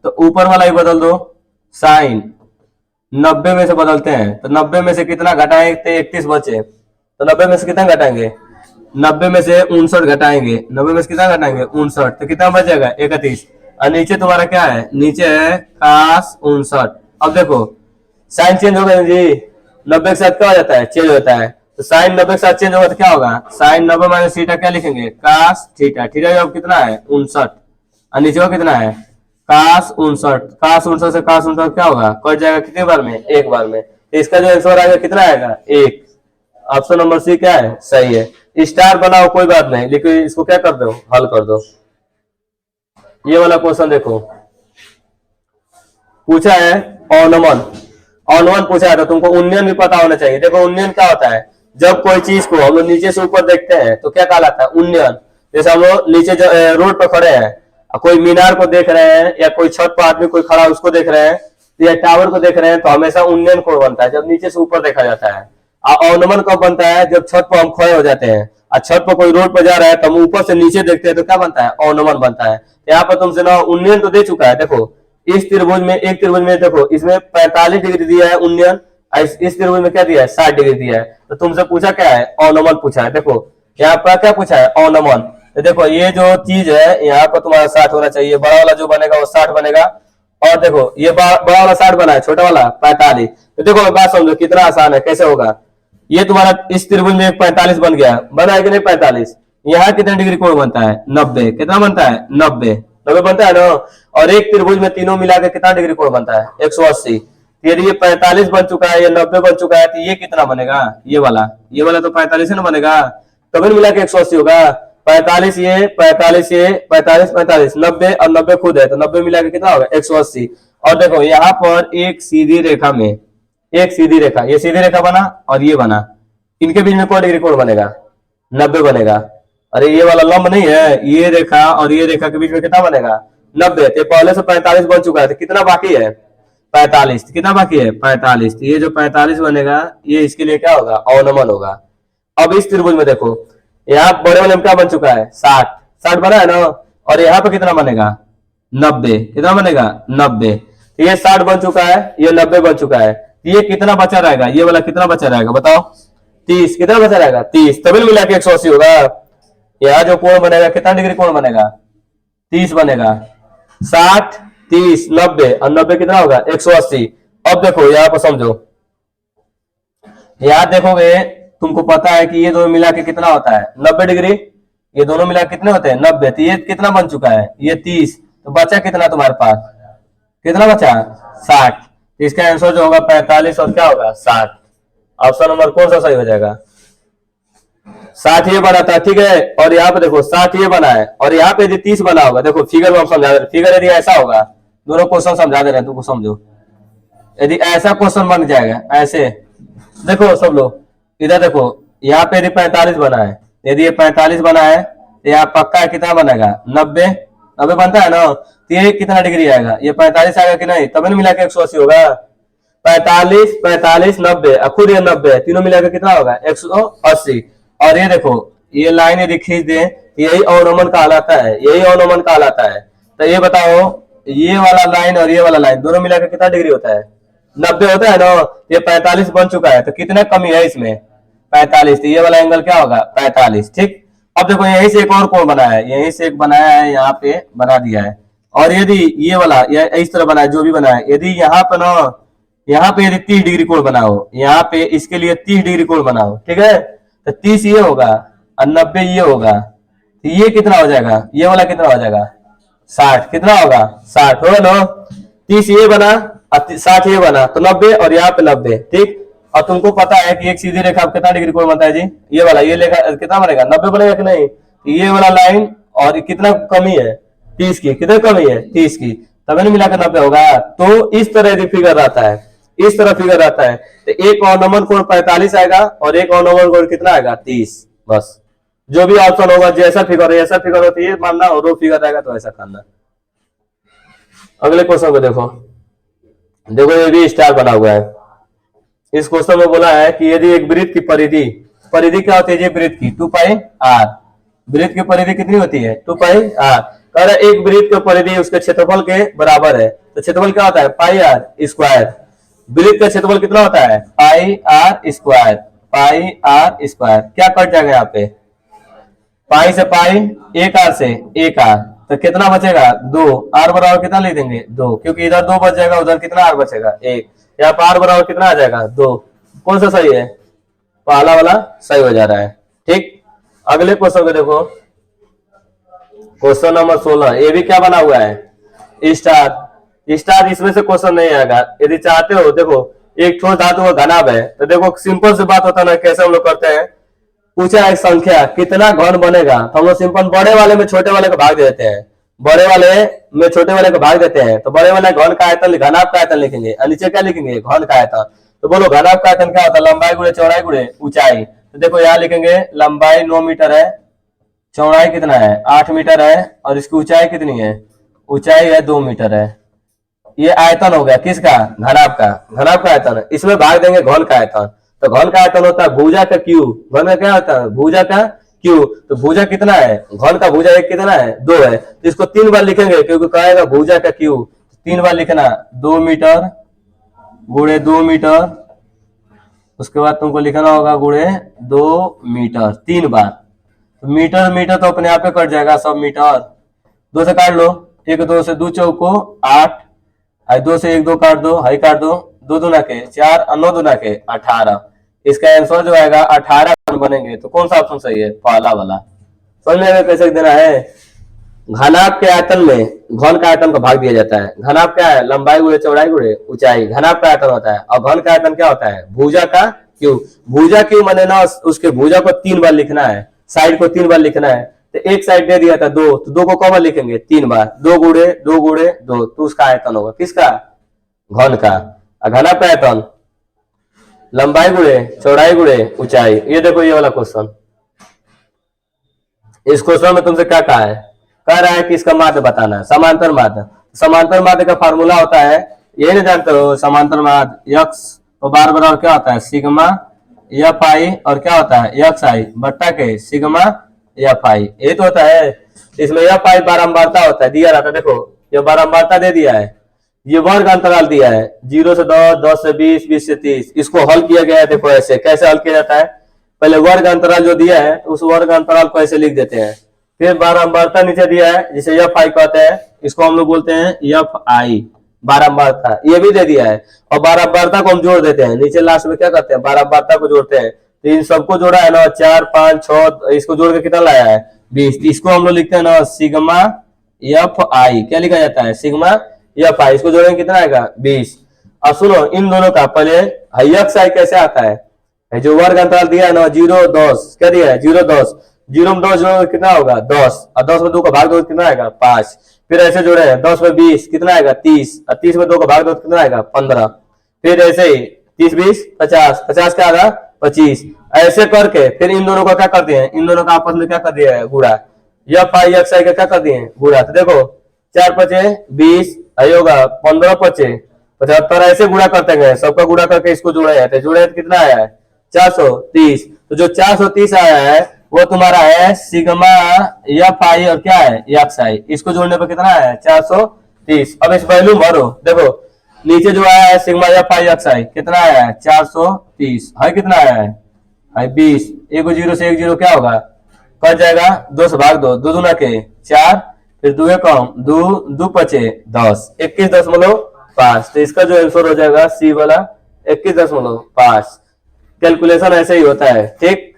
तो ऊपर वाला ही बदल दो, साइन 90 में से बदलते हैं, तो 90 में से कितना घटाएंगे 31 बचे, तो 90 में से कितना घटाएंगे 90 में से 59 घटाएंगे, 90 में से कितना घटाएंगे 59, तो कितना बच जाएगा 31, और नीचे तुम्हारा क्या है नीचे है कास 59। अब देखो साइन चेंज हो गया जी, 90 के साथ क्या हो जाता है चेंज होता है, तो साइन 90 के साथ चेंज होगा तो क्या होगा साइन 90 माइनस थीटा क्या लिखेंगे कास थीटा, थीटा जब कितना है 59 और नीचे का कितना है कास 59, कास 59 से कास 59 क्या होगा कट जाएगा कितने बार में एक बार में, तो इसका जो आंसर आएगा कितना आएगा 1। ऑप्शन नंबर सी क्या है सही है। स्टार बनाओ कोई बात नहीं, लेकिन इसको क्या कर दो हल कर दो। ये वाला क्वेश्चन देखो पूछा है औनमन, औनमन पूछा है तो तुमको उन्नयन भी पता होना चाहिए। देखो उन्नयन क्या होता है, जब कोई चीज को हम लोग नीचे से ऊपर देखते हैं तो क्या कहलाता है उन्नयन। जैसे हम लोग नीचे रोड पर खड़े हैं, कोई मीनार को देख रहे हैं या कोई छत पर आदमी कोई खड़ा उसको देख रहे हैं या टावर को देख रहे हैं, तो हमेशा उन्नयन कोण बनता है जब नीचे से ऊपर देखा जाता है। औनमन कब बनता है जब छत पर हम खड़े हो जाते हैं, और छत पर कोई रोड पर जा रहा है तो हम ऊपर से नीचे देखते हैं तो क्या बनता है औनमन बनता है। यहाँ पर तुमसे ना उन्नयन तो दे चुका है, देखो इस त्रिभुज में एक त्रिभुज में देखो इसमें 45 डिग्री दिया है उन्नयन, इस त्रिभुज में क्या दिया है 60 डिग्री दिया है, तो तुमसे पूछा क्या है औनमन पूछा है। देखो यहाँ पर क्या पूछा है औनमन, तो देखो ये जो चीज है यहाँ पर तुम्हारा 60 होना चाहिए, बड़ा वाला जो बनेगा वो 60 बनेगा, और देखो ये बड़ा वाला 60 बना है छोटा वाला 45। तो देखो बात समझो कितना आसान है, कैसे होगा ये तुम्हारा इस त्रिभुज में 45 बन गया, बना है कि नहीं 45, यहाँ कितने डिग्री कोण बनता है 90, कितना बनता है 90 बनता है ना, और एक त्रिभुज में तीनों मिला के कितना डिग्री कोण बनता है 180। यदि ये 45 बन चुका है, ये 90 बन चुका है, तो ये कितना बनेगा ये वाला तो 45 है ना बनेगा, तभी मिला के 180 होगा। 45 ये 45 ये 45 45 90 और 90 खुद है, तो 90 मिला के कितना होगा 180। और देखो यहाँ पर एक सीधी रेखा में एक सीधी रेखा, ये सीधी रेखा बना और ये बना, इनके बीच में कौन डिग्री कोण बनेगा 90 बनेगा। अरे ये वाला लंब नहीं है, ये रेखा और ये रेखा के बीच में कितना बनेगा 90, तो पहले से 45 बन चुका है, तो कितना बाकी है 45, कितना बाकी है 45, तो ये जो 45 बनेगा ये इसके लिए क्या होगा औनमन होगा। अब इस त्रिभुज में देखो यहाँ बड़े वाले में क्या बन चुका है 60 बना है ना, और यहाँ पे कितना बनेगा 90, कितना बनेगा 90, तो ये 60 बन चुका है ये 90 बन चुका है, ये कितना बचा रहेगा ये वाला कितना बचा रहेगा बताओ 30, कितना बचा रहेगा 30, तभी मिला के 180 होगा। यहाँ जो कोण बनेगा कितना डिग्री कोण बनेगा 30 बनेगा, 60 30, 90 और 90 कितना होगा 180। अब देखो यहाँ पर समझो, यहाँ देखोगे तुमको पता है कि ये दोनों मिला के कितना होता है 90 डिग्री, ये दोनों मिला के कितने होते हैं 90, तो ये कितना बन चुका है ये 30, तो बचा कितना तुम्हारे पास, कितना बचा 60। तो इसका आंसर जो होगा 45 और क्या होगा 60। ऑप्शन नंबर कौन सा सही हो जाएगा, 60 ये बना था, ठीक है। और यहाँ पे देखो 60 ये बना है और यहाँ पे यदि 30 बना होगा, देखो फिगर में हम समझा दे रहे, फिगर यदि ऐसा होगा, दोनों क्वेश्चन समझा दे रहे हैं तुमको, समझो। यदि ऐसा क्वेश्चन बन जाएगा ऐसे, देखो सब लोग इधर देखो, यहाँ पे यदि 45 बना है, यदि ये 45 बना है तो यहाँ पक्का कितना बनेगा 90, 90 बनता है ना, तो ये कितना डिग्री आएगा, ये 45 आएगा कि नहीं, तभी मिला के 180 होगा। 45, 45, 90, खुद ये 90 तीनों मिलाकर कितना होगा 180। और ये देखो ये लाइन यदि खींच दे यही अवनमन कहलाता है, यही अवनमन कहलाता है। तो ये बताओ ये वाला लाइन और ये वाला लाइन दोनों मिलाकर कितना डिग्री होता है 90 होता है ना, ये 45 बन चुका है, तो कितना कमी है इसमें 45, तो ये वाला एंगल क्या होगा 45, ठीक। अब देखो यहीं से एक और कोण बनाया है, यहीं से एक बनाया है, यहाँ पे बना दिया है। और यदि ये वाला इस तरह बनाया जो भी बनाया, यदि यहाँ पे ना, यहाँ पे यदि 30 डिग्री कोण बनाओ, यहाँ पे इसके लिए 30 डिग्री कोण बनाओ, ठीक है। तो 30 ये होगा और 90 ये होगा, तो ये कितना हो जाएगा, ये वाला कितना हो जाएगा 60, कितना होगा 60 होगा ना। 30 ये बना और 60 ये बना, तो 90 और यहाँ पे 90, ठीक। और तुमको पता है कि एक सीधी रेखा कितना डिग्री कोण बनता है जी, ये वाला, ये रेखा कितना बनेगा 90 बनेगा कि नहीं। ये वाला लाइन और कितना कमी है 30 की, कितना कमी है 30 की, तभी नहीं मिलाकर 90 होगा। तो इस तरह यदि फिगर रहता है, इस तरह फिगर रहता है, तो एक अवनमन कोण 45 आएगा और एक अवनमन कोण कितना आएगा 30। बस जो भी ऑप्शन होगा, जैसा फिगर है ऐसा फिगर होती है मानना, और वो फिगर रहेगा तो ऐसा करना। अगले क्वेश्चन को देखो, देखो ये भी स्टार बना हुआ है। इस क्वेश्चन में बोला है कि यदि एक वृत्त की परिधि, परिधि क्या होती है जी वृत्त की 2 पाई आर, वृत्त की परिधि कितनी होती है 2 पाई आर। कह रहे एक वृत्त की परिधि उसके क्षेत्रफल के बराबर है, तो क्षेत्रफल क्या होता है पाई आर स्क्वायर। वृत्त का क्षेत्रफल कितना होता है pi r square, pi r square. क्या कट जाएगा यहाँ पे, पाई से पाई, एक आर से एक आर, तो कितना बचेगा 2, आर बराबर कितना लिख देंगे 2, क्योंकि इधर 2 बच जाएगा, उधर कितना आर बचेगा 1, यहाँ पर आर बराबर कितना आ जाएगा 2। कौन सा सही है, पहला वाला सही हो जा रहा है, ठीक। अगले क्वेश्चन को देखो, क्वेश्चन नंबर 16, ये भी क्या बना हुआ है स्टार। स्टार इसमें से क्वेश्चन नहीं आएगा। यदि चाहते हो देखो एक ठोस धातु का घनाभ है, तो देखो सिंपल से बात होता है ना, कैसे हम लोग करते हैं, पूछा है संख्या कितना घन बनेगा, तो हम लोग सिंपल बड़े वाले में छोटे वाले को भाग देते हैं, बड़े वाले में छोटे वाले को भाग देते हैं। तो बड़े वाले घन का आयतन घनाभ का आयतन लिखेंगे और नीचे क्या लिखेंगे घन का आयतन। तो बोलो घनाभ का आयतन क्या होता है, लंबाई गुणे चौड़ाई गुणे ऊंचाई। तो देखो यहाँ लिखेंगे लंबाई 9 मीटर है, चौड़ाई कितना है 8 मीटर है, और इसकी ऊंचाई कितनी है, ऊंचाई है 2 मीटर है। ये आयतन हो गया किसका, घनाभ का, घनाभ का आयतन। इसमें भाग देंगे घन का आयतन, तो घन का आयतन होता है भुजा का क्यू, घन का क्या होता है भुजा का क्यू। तो भुजा कितना है, घन का भुजा एक कितना है 2 है, तो इसको 3 बार लिखेंगे क्योंकि कहेगा भुजा का क्यू, 3 बार लिखना 2 मीटर गुणे 2 मीटर, उसके बाद तुमको लिखना होगा गुणे 2 मीटर 3 बार। तो मीटर मीटर तो अपने आप ही कट जाएगा, सब मीटर 2 से काट लो, 1 2 से 2 चौको 8, 2 से 1 2 काट दो, हाई काट दो, 2 दूना के 4 और 9 दूना के 18। इसका आंसर जो आएगा 18 बनेंगे। तो कौन सा ऑप्शन सही है, पहला वाला। समझ में कैसे देना है, घनाभ के आयतन में घन का आयतन को भाग दिया जाता है। घनाभ क्या है, लंबाई गुणे चौड़ाई गुणे ऊंचाई, घनाभ का आयतन होता है। और घन का आयतन क्या होता है, भुजा का क्यू। भुजा क्यू माने ना उसके भुजा को 3 बार लिखना है, साइड को 3 बार लिखना है। तो एक साइड दे दिया था 2, तो 2 को कब बार लिखेंगे 3 बार, 2 गुणे 2 गुणे 2, तो उसका आयतन होगा किसका, घन का। घनाभ का आयतन लंबाई गुणे चौड़ाई गुणे ऊंचाई। ये देखो ये वाला क्वेश्चन, इस क्वेश्चन में तुमसे क्या कहा है, कह रहा है कि इसका माध्य बताना है, समांतर माध्य। समांतर माध्य का फार्मूला होता है, ये नहीं जानते हो, समांतर माध्य यक्स तो बार बराबर क्या होता है सिग्मा एफ आई, और क्या होता है यक्स आई बट्टा के सिग्मा एफ आई, ये तो होता है। इसमें एफ आई बारंबारता होता है, दिया रहता है। देखो ये बारंबारता दे दिया है, ये वर्ग अंतराल दिया है 0 से 10, 10 से 20, 20 से 30। इसको हल किया गया है, देखो ऐसे कैसे हल किया जाता है। पहले वर्ग अंतराल जो दिया है उस वर्ग अंतराल को ऐसे लिख देते हैं, फिर बारंबारता नीचे दिया है जिसे एफ आई कहते हैं, इसको हम लोग बोलते हैं एफ आई, बारंबारता ये भी दे दिया है। और बारंबारता को हम जोड़ देते हैं, नीचे लास्ट में क्या करते हैं, बारंबारता को जोड़ते हैं। तो इन सबको जोड़ा है ना, 4 5 6, इसको जोड़ के कितना लाया है 20। इसको हम लोग लिखते हैं ना सिग्मा एफ आई, क्या लिखा जाता है सिग्मा एफ आई, इसको जोड़ेंगे कितना आएगा 20। अब सुनो इन दोनों का पहले यक्स आई कैसे आता है, जो वर्ग अंतराल दिया है ना 0 10, क्या दिया है 0 10, 0 में 10 जोड़ोगे कितना होगा 10, और 10 में 2 का भाग दो कितना आएगा 5। फिर ऐसे जोड़े 10 में 20 कितना आएगा 30, और 30 में 2 का भाग दो कितना आएगा 15। फिर ऐसे ही 30 20 50, 50 क्या आएगा 25। ऐसे करके फिर इन दोनों का क्या कर दिए, इन दोनों का आपस में क्या कर दिया है गुणा, एफ आई एक्स आई का क्या कर दिए गुणा। तो देखो 4 5 20 होगा 15 5 75, ऐसे गुणा करते गए, सबका गुणा करके इसको जोड़े हैं, तो जोड़े तो कितना आया है 430। तो जो 430 आया है वो तुम्हारा है सिग्मा एफ आई और क्या है एक्स आई, इसको जोड़ने पर कितना है 430। अब इस वैल्यू भरो, देखो नीचे जो आया है सिग्मा एफ आई एक्स आई कितना आया है 430 है, कितना आया है 20, एक 0 से 1 0 क्या होगा कट जाएगा, 2 से भाग दो, 2 दूना के 4, फिर 2 कम 2 2 5 10, 21.5। तो इसका जो आंसर हो जाएगा सी वाला 21.5। कैलकुलेशन ऐसे ही होता है, ठीक।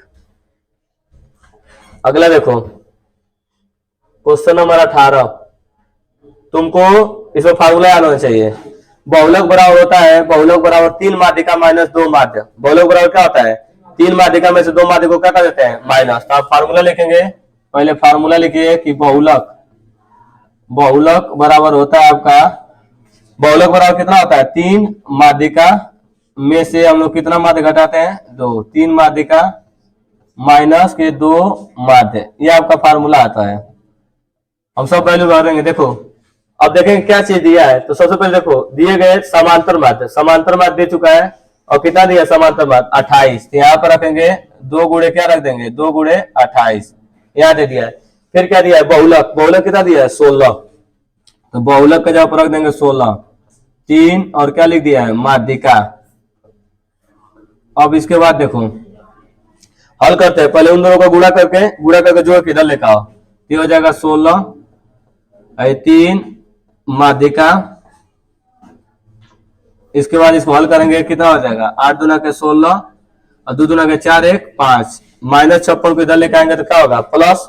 अगला देखो क्वेश्चन नंबर 18, तुमको इसमें फार्मूला याद होना चाहिए। बहुलक बराबर होता है, बहुलक बराबर 3 माध्यिका माइनस 2 माध्य। बहुलक बराबर क्या होता है 3 माध्यिका में से 2 माध्य को क्या कर देते हैं माइनस। तो आप फार्मूला लिखेंगे, पहले फार्मूला लिखिए कि बहुलक, बहुलक बराबर होता है आपका, बहुलक बराबर कितना होता है 3 माध्यिका में से हम लोग कितना माध्य घटाते हैं 2, 3 माध्यिका माइनस के 2 माध्य, ये आपका फार्मूला आता है। हम सब वैल्यू भरेंगे। देखो अब देखेंगे क्या चीज दिया है, तो सबसे पहले देखो दिए गए समांतर माध्य, समांतर माध्य दे चुका है और कितना दिया समांतर माध्य 28। तो यहाँ पर रखेंगे 2 गुणे क्या रख देंगे 2 गुणे 28, यहाँ दे दिया है। फिर क्या दिया है बहुलक, बहुलक कितना दिया है 16, तो बहुलक का जगह पर रख देंगे 16, 3 और क्या लिख दिया है माध्यिका। अब इसके बाद देखो हल करते हैं, पहले उन दोनों को गुणा करके जोड़ के इधर लेकर आओ, ये हो जाएगा 16 3 माध्यिका। इसके बाद इसको हल करेंगे कितना हो जाएगा 8 दूना के 16 और 2 दूना के 4 1 5, माइनस 56 को इधर लेकर आएंगे तो क्या होगा प्लस,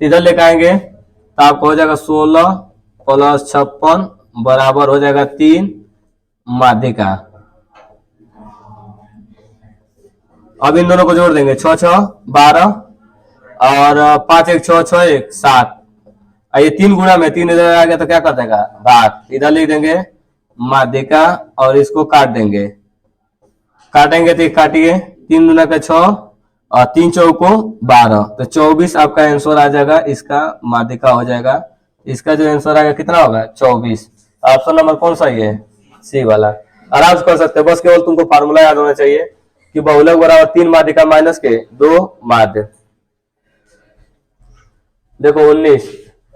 इधर लेकर आएंगे तो आपको हो जाएगा 16 प्लस 56 बराबर हो जाएगा 3 माध्यिका। अब इन दोनों को जोड़ देंगे 6 6 12 और 5 1 6 6 1 7, ये 3 गुणा में 3 इधर आ गया तो क्या कर देगा भाग, इधर लिख देंगे माध्यिका और इसको काट देंगे, काटेंगे तो काटिए 3 दूना का 6 और 3 चौको 12, तो 24 आपका आंसर आ जाएगा, इसका माध्यिका हो जाएगा। इसका जो आंसर आएगा कितना होगा 24। ऑप्शन नंबर कौन सा है सी वाला। आराम से कर सकते हैं, बस केवल तुमको फार्मूला याद होना चाहिए कि बहुलक बराबर 3 माध्यिका माइनस के 2 माध्य। देखो 19,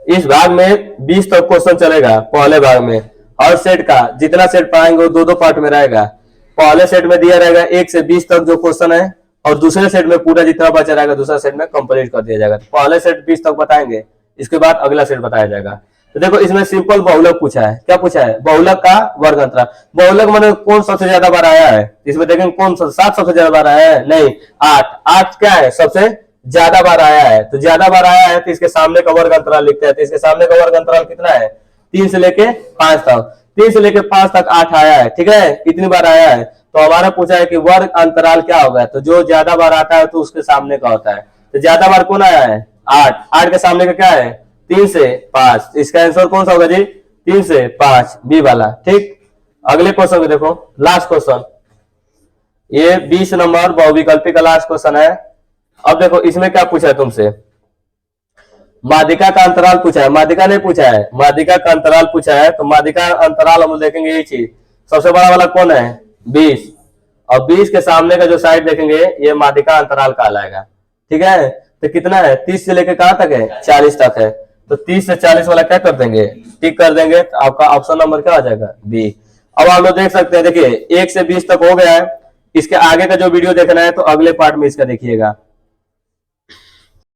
इस भाग में 20 तक क्वेश्चन चलेगा। पहले भाग में हर सेट का जितना सेट पाएंगे वो 2-2 पार्ट में रहेगा। पहले सेट में दिया रहेगा 1 से 20 तक जो क्वेश्चन है, और दूसरे सेट में पूरा जितना बचा रहेगा दूसरा सेट में कंप्लीट कर दिया जाएगा। तो पहले सेट 20 तक बताएंगे, इसके बाद अगला सेट बताया जाएगा। तो देखो इसमें सिंपल बहुलक पूछा है, क्या पूछा है बहुलक का वर्ग अंतराल। बहुलक माने कौन सबसे ज्यादा बार आया है, इसमें देखेंगे कौन 7 सबसे ज्यादा बार आया है, नहीं 8 क्या है सबसे ज्यादा बार आया है। तो ज्यादा बार आया है तो इसके सामने का वर्ग अंतराल लिखते हैं, तो इसके सामने का वर्ग अंतराल कितना है 3 से लेके 5 तक, 3 से लेके 5 तक 8 आया है, ठीक है इतनी बार आया है। तो हमारा पूछा है कि वर्ग अंतराल क्या होगा, तो जो ज्यादा बार आता है तो उसके सामने का होता है। तो ज्यादा बार कौन आया है 8 के सामने का क्या है 3 से 5, इसका आंसर कौन सा होगा जी 3 से 5 बी वाला, ठीक। अगले क्वेश्चन को देखो, लास्ट क्वेश्चन, ये 20 नंबर बहुविकल्पी का लास्ट क्वेश्चन है। अब देखो इसमें क्या पूछा है तुमसे, माध्यिका का अंतराल पूछा है, माध्यिका नहीं पूछा है, माध्यिका का अंतराल पूछा है। तो माध्यिका अंतराल हम देखेंगे ये चीज, सबसे बड़ा वाला कौन है 20, और 20 के सामने का जो साइड देखेंगे ये माध्यिका अंतराल कहलाएगा, ठीक है। तो कितना है 30 से लेकर कहां तक है 40 तक है, तो 30 से 40 वाला क्या कर देंगे टिक कर देंगे, तो आपका ऑप्शन नंबर क्या आ जाएगा बी। अब आप लोग देख सकते हैं, देखिए 1 से 20 तक हो गया है। इसके आगे का जो वीडियो देखना है तो अगले पार्ट में इसका देखिएगा।